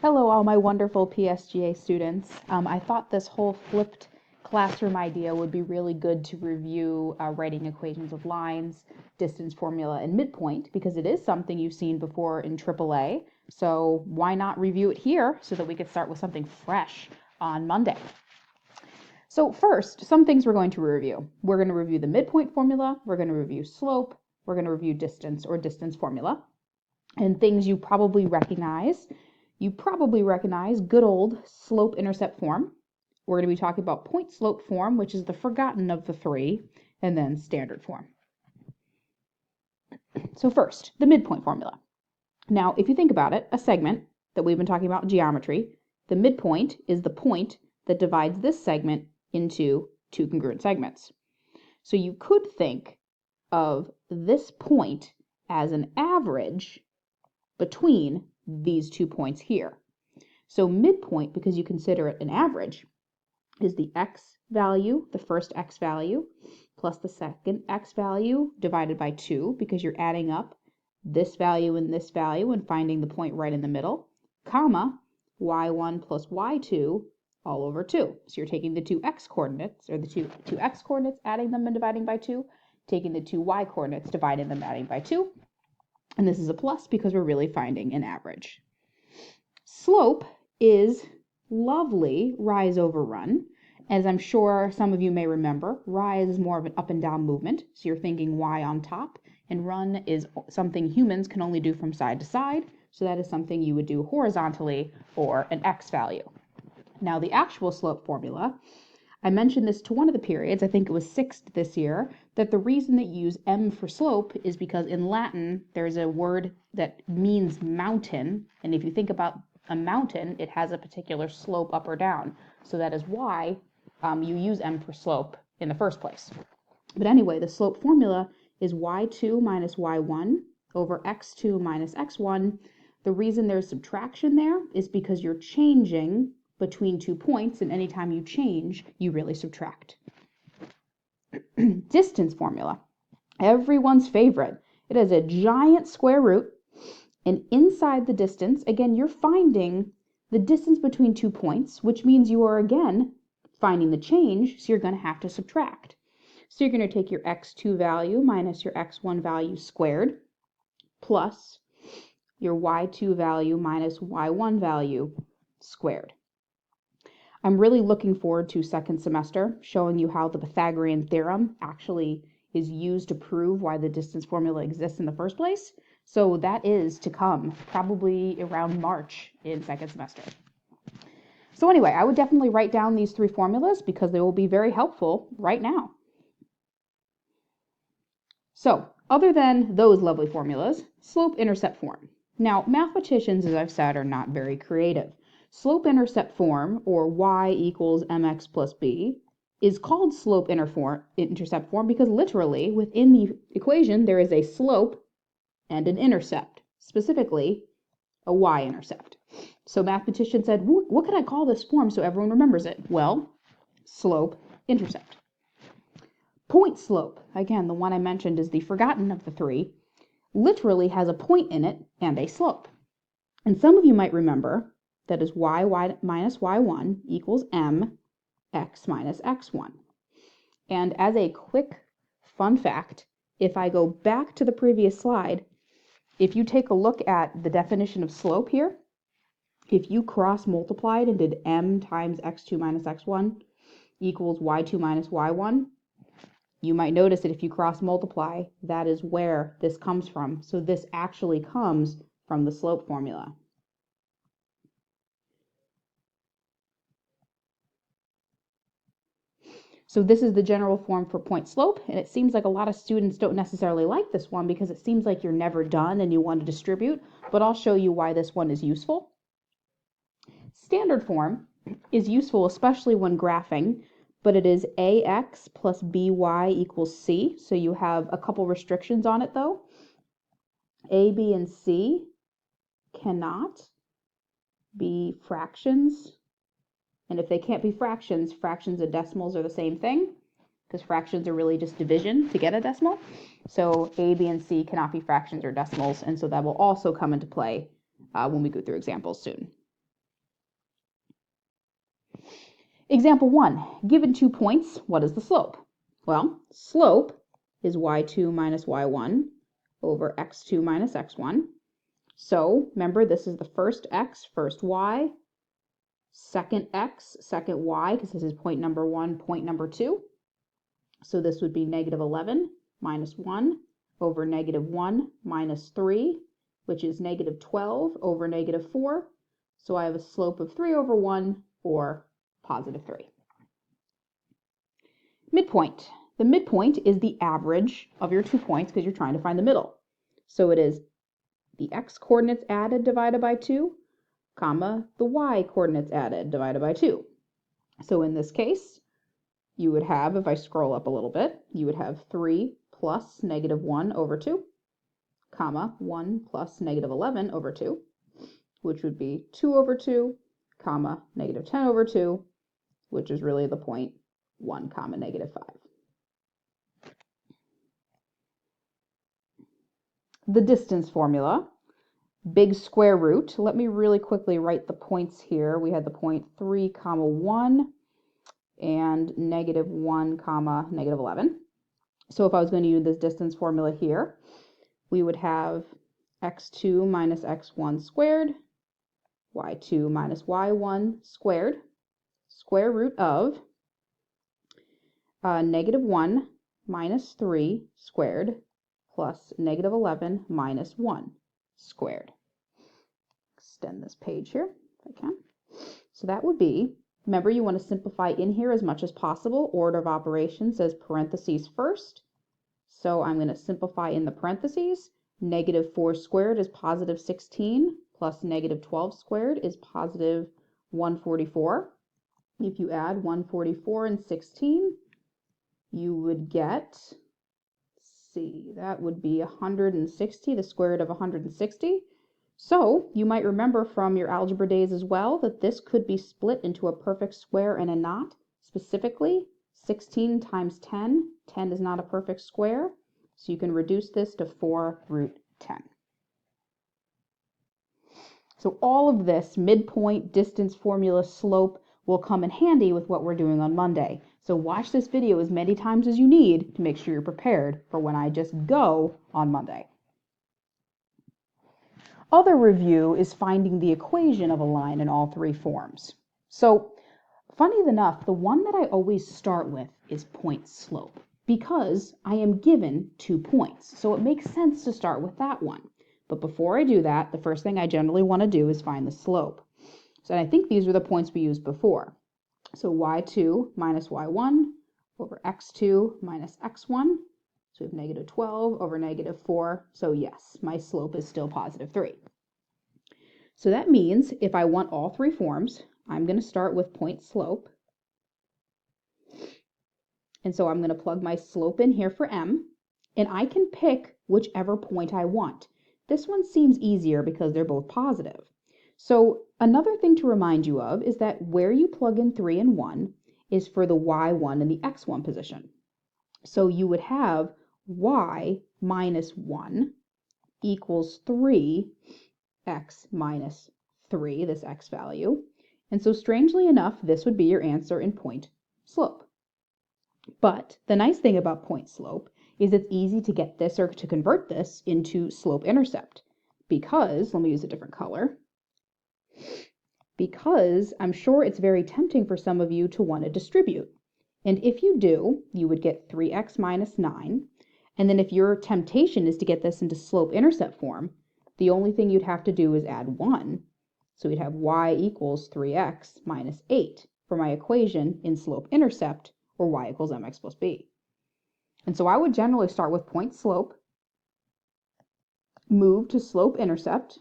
Hello, all my wonderful PSGA students. I thought this whole flipped classroom idea would be really good to review writing equations of lines, distance formula, and midpoint, because it is something you've seen before in AAA. So why not review it here so that we could start with something fresh on Monday? So first, some things we're going to review. We're going to review the midpoint formula, we're going to review slope, we're going to review distance or distance formula, and things you probably recognize. You probably recognize good old slope-intercept form. We're going to be talking about point-slope form, which is the forgotten of the three, and then standard form. So first, the midpoint formula. Now, if you think about it, a segment that we've been talking about in geometry, the midpoint is the point that divides this segment into two congruent segments. So you could think of this point as an average between these 2 points here. So midpoint, because you consider it an average, is the x value, the first x value, plus the second x value divided by 2, because you're adding up this value and finding the point right in the middle, comma, y1 plus y2 all over 2. So you're taking the two x coordinates, or the two x coordinates, adding them and dividing by 2, taking the two y coordinates, dividing them, adding by 2, and this is a plus because we're really finding an average. Slope is lovely rise over run. As I'm sure some of you may remember, rise is more of an up and down movement, so you're thinking y on top, and run is something humans can only do from side to side, so that is something you would do horizontally or an x value. Now the actual slope formula, I mentioned this to one of the periods, I think it was 6th this year, that the reason that you use m for slope is because in Latin there's a word that means mountain, and if you think about a mountain, it has a particular slope up or down. So that is why you use m for slope in the first place. But anyway, the slope formula is y2 minus y1 over x2 minus x1. The reason there's subtraction there is because you're changing between 2 points, and anytime you change, you really subtract. Distance formula, everyone's favorite. It has a giant square root, and inside the distance, again, you're finding the distance between 2 points, which means you are, again, finding the change, so you're going to have to subtract. So you're going to take your x2 value minus your x1 value squared, plus your y2 value minus y1 value squared. I'm really looking forward to second semester, showing you how the Pythagorean theorem actually is used to prove why the distance formula exists in the first place. So that is to come, probably around March in second semester. So anyway, I would definitely write down these 3 formulas because they will be very helpful right now. So, other than those lovely formulas, slope-intercept form. Now, mathematicians, as I've said, are not very creative. Slope-intercept form, or y equals mx plus b, is called slope-intercept form because literally within the equation there is a slope and an intercept, specifically a y-intercept. So mathematicians said, what can I call this form so everyone remembers it? Well, slope-intercept. Point slope, again, the one I mentioned is the forgotten of the 3, literally has a point in it and a slope. And some of you might remember that is y minus y1 equals m x minus x1. And as a quick fun fact, if I go back to the previous slide, if you take a look at the definition of slope here, if you cross multiplied and did m times x2 minus x1 equals y2 minus y1, you might notice that if you cross multiply, that is where this comes from. So this actually comes from the slope formula. So this is the general form for point slope, and it seems like a lot of students don't necessarily like this one because it seems like you're never done and you want to distribute, but I'll show you why this one is useful. Standard form is useful especially when graphing, but it is ax plus by equals c, so you have a couple restrictions on it though. A, b, and c cannot be fractions. And if they can't be fractions, fractions and decimals are the same thing, because fractions are really just division to get a decimal. So A, B, and C cannot be fractions or decimals, and so that will also come into play when we go through examples soon. Example 1, given 2 points, what is the slope? Well, slope is y2 minus y1 over x2 minus x1. So remember, this is the first x, first y, second x, second y, because this is point number 1, point number 2. So this would be negative 11 minus 1 over negative 1 minus 3, which is negative 12 over negative 4. So I have a slope of 3 over 1, or positive 3. Midpoint. The midpoint is the average of your 2 points because you're trying to find the middle. So it is the x coordinates added divided by 2, comma, the y coordinates added divided by 2. So in this case, you would have, if I scroll up a little bit, you would have 3 plus negative 1 over 2, comma, 1 plus negative 11 over 2, which would be 2 over 2, comma, negative 10 over 2, which is really the point 1, comma, negative 5. The distance formula, big square root. Let me really quickly write the points here. We had the point 3, comma, 1 and negative 1, comma, negative 11. So if I was going to use this distance formula here, we would have x2 minus x1 squared, y2 minus y1 squared, square root of negative 1 minus 3 squared plus negative 11 minus 1 squared. Extend this page here if I can. So that would be, remember you want to simplify in here as much as possible. Order of operations says parentheses first. So I'm going to simplify in the parentheses. Negative 4 squared is positive 16 plus negative 12 squared is positive 144. If you add 144 and 16, you would get, that would be 160, the square root of 160. So you might remember from your algebra days as well that this could be split into a perfect square and a knot. Specifically, 16 times 10. 10 is not a perfect square, so you can reduce this to 4 root 10. So all of this, midpoint, distance formula, slope, will come in handy with what we're doing on Monday. So watch this video as many times as you need to make sure you're prepared for when I just go on Monday. Other review is finding the equation of a line in all 3 forms. So funny enough, the one that I always start with is point slope because I am given 2 points. So it makes sense to start with that one. But before I do that, the first thing I generally want to do is find the slope. So I think these were the points we used before. So y2 minus y1 over x2 minus x1. So we have negative 12 over negative 4. So yes, my slope is still positive 3. So that means if I want all 3 forms, I'm going to start with point slope. And so I'm going to plug my slope in here for m. And I can pick whichever point I want. This one seems easier because they're both positive. So another thing to remind you of is that where you plug in 3 and 1 is for the y1 and the x1 position. So you would have y minus 1 equals 3x minus 3, this x value. And so strangely enough, this would be your answer in point slope. But the nice thing about point slope is it's easy to get this or to convert this into slope intercept because, let me use a different color, because I'm sure it's very tempting for some of you to want to distribute. And if you do, you would get 3x minus 9. And then if your temptation is to get this into slope intercept form, the only thing you'd have to do is add 1. So we'd have y equals 3x minus 8 for my equation in slope intercept, or y equals mx plus b. And so I would generally start with point slope, move to slope intercept,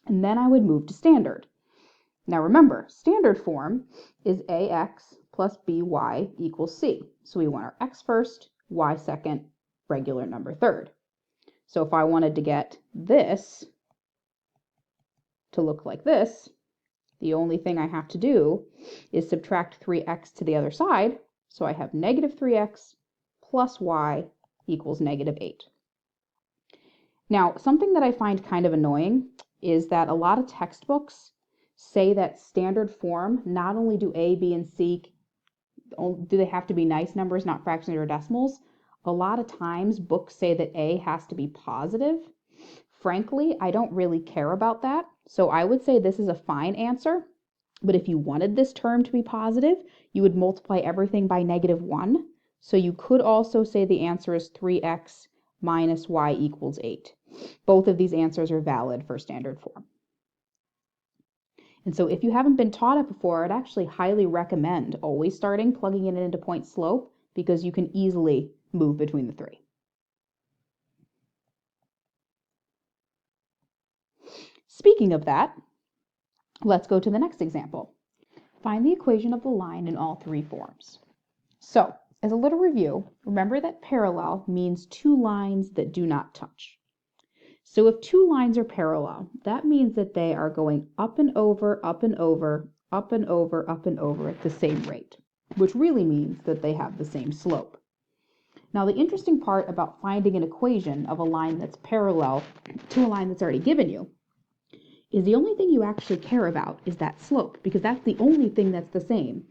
and then I would move to standard. Now remember, standard form is ax plus by equals c. So we want our x first, y second, regular number third. So if I wanted to get this to look like this, the only thing I have to do is subtract 3x to the other side. So I have negative 3x plus y equals negative 8. Now, something that I find kind of annoying is that a lot of textbooks say that standard form, not only do A, B, and C, do they have to be nice numbers, not fractions or decimals? A lot of times books say that A has to be positive. Frankly, I don't really care about that. So I would say this is a fine answer. But if you wanted this term to be positive, you would multiply everything by -1. So you could also say the answer is 3x minus y equals 8. Both of these answers are valid for standard form. And so if you haven't been taught it before, I'd actually highly recommend always starting plugging it into point slope, because you can easily move between the three. Speaking of that, let's go to the next example. Find the equation of the line in all three forms. So, as a little review, remember that parallel means two lines that do not touch. So if two lines are parallel, that means that they are going up and over, up and over, up and over, up and over at the same rate, which really means that they have the same slope. Now, the interesting part about finding an equation of a line that's parallel to a line that's already given you is the only thing you actually care about is that slope, because that's the only thing that's the same.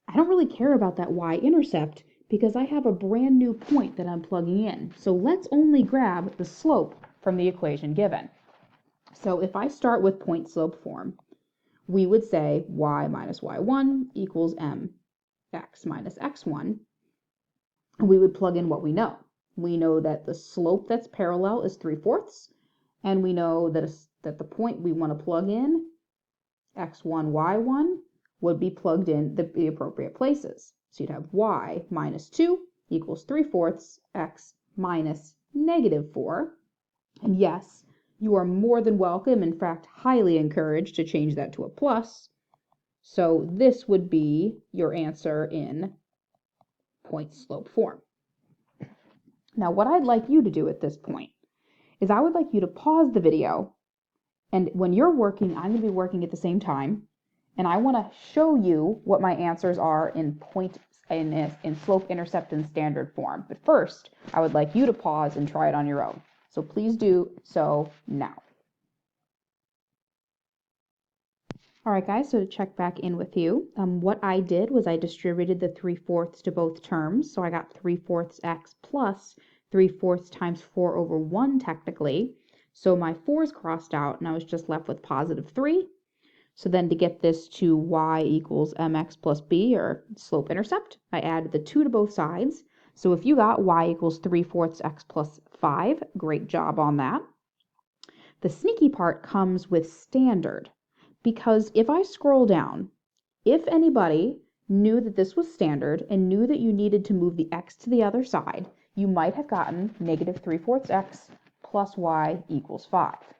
I don't really care about that y-intercept because I have a brand new point that I'm plugging in. So let's only grab the slope from the equation given. So if I start with point slope form, we would say y minus y1 equals mx minus x1. And we would plug in what we know. We know that the slope that's parallel is 3/4, and we know that the point we want to plug in, x1, y1, would be plugged in the appropriate places. So you'd have y minus 2 equals 3/4 x minus -4. And yes, you are more than welcome, in fact, highly encouraged to change that to a plus. So this would be your answer in point slope form. Now, what I'd like you to do at this point is I would like you to pause the video, and when you're working, I'm going to be working at the same time, and I want to show you what my answers are in slope, intercept, and standard form. But first, I would like you to pause and try it on your own. So please do so now. All right, guys, so to check back in with you, what I did was I distributed the 3/4 to both terms. So I got 3/4 x plus 3/4 times 4 over 1 technically. So my 4's crossed out, and I was just left with +3. So then to get this to y equals mx plus b, or slope-intercept, I added the 2 to both sides. So if you got y equals 3/4 x plus 5, great job on that. The sneaky part comes with standard, because if I scroll down, if anybody knew that this was standard and knew that you needed to move the x to the other side, you might have gotten -3/4 x plus y equals 5.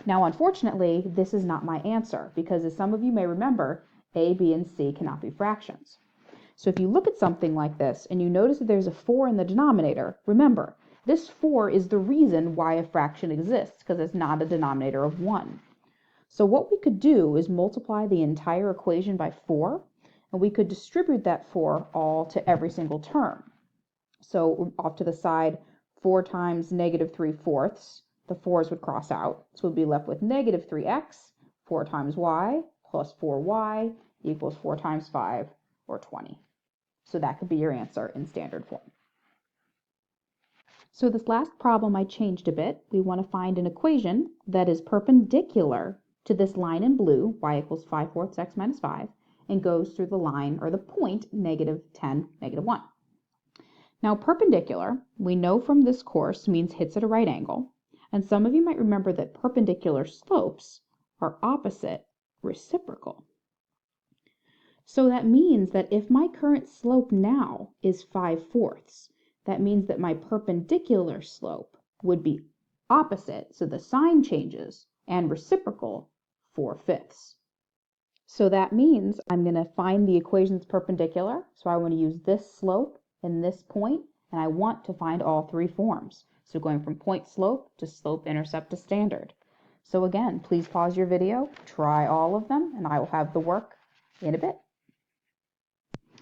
Now, unfortunately, this is not my answer, because as some of you may remember, a, b, and c cannot be fractions. So if you look at something like this and you notice that there's a 4 in the denominator, remember, this 4 is the reason why a fraction exists, because it's not a denominator of 1. So what we could do is multiply the entire equation by 4, and we could distribute that 4 all to every single term. So off to the side, 4 times -3/4, the 4's would cross out, so we'd be left with -3x, 4 times y, plus 4y equals 4 times 5, or 20. So that could be your answer in standard form. So this last problem I changed a bit. We want to find an equation that is perpendicular to this line in blue, y equals 5/4 x minus 5, and goes through the line, or the point, -10, -1. Now, perpendicular, we know from this course, means hits at a right angle, and some of you might remember that perpendicular slopes are opposite reciprocal. So that means that if my current slope now is 5/4, that means that my perpendicular slope would be opposite, so the sign changes, and reciprocal 4/5. So that means I'm going to find the equation's perpendicular, so I want to use this slope and this point, and I want to find all three forms. So going from point slope to slope intercept to standard. So again, please pause your video, try all of them, and I will have the work in a bit.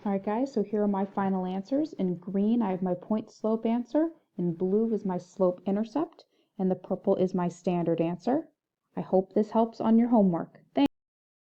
All right, guys, so here are my final answers. In green, I have my point slope answer. In blue is my slope intercept, and the purple is my standard answer. I hope this helps on your homework.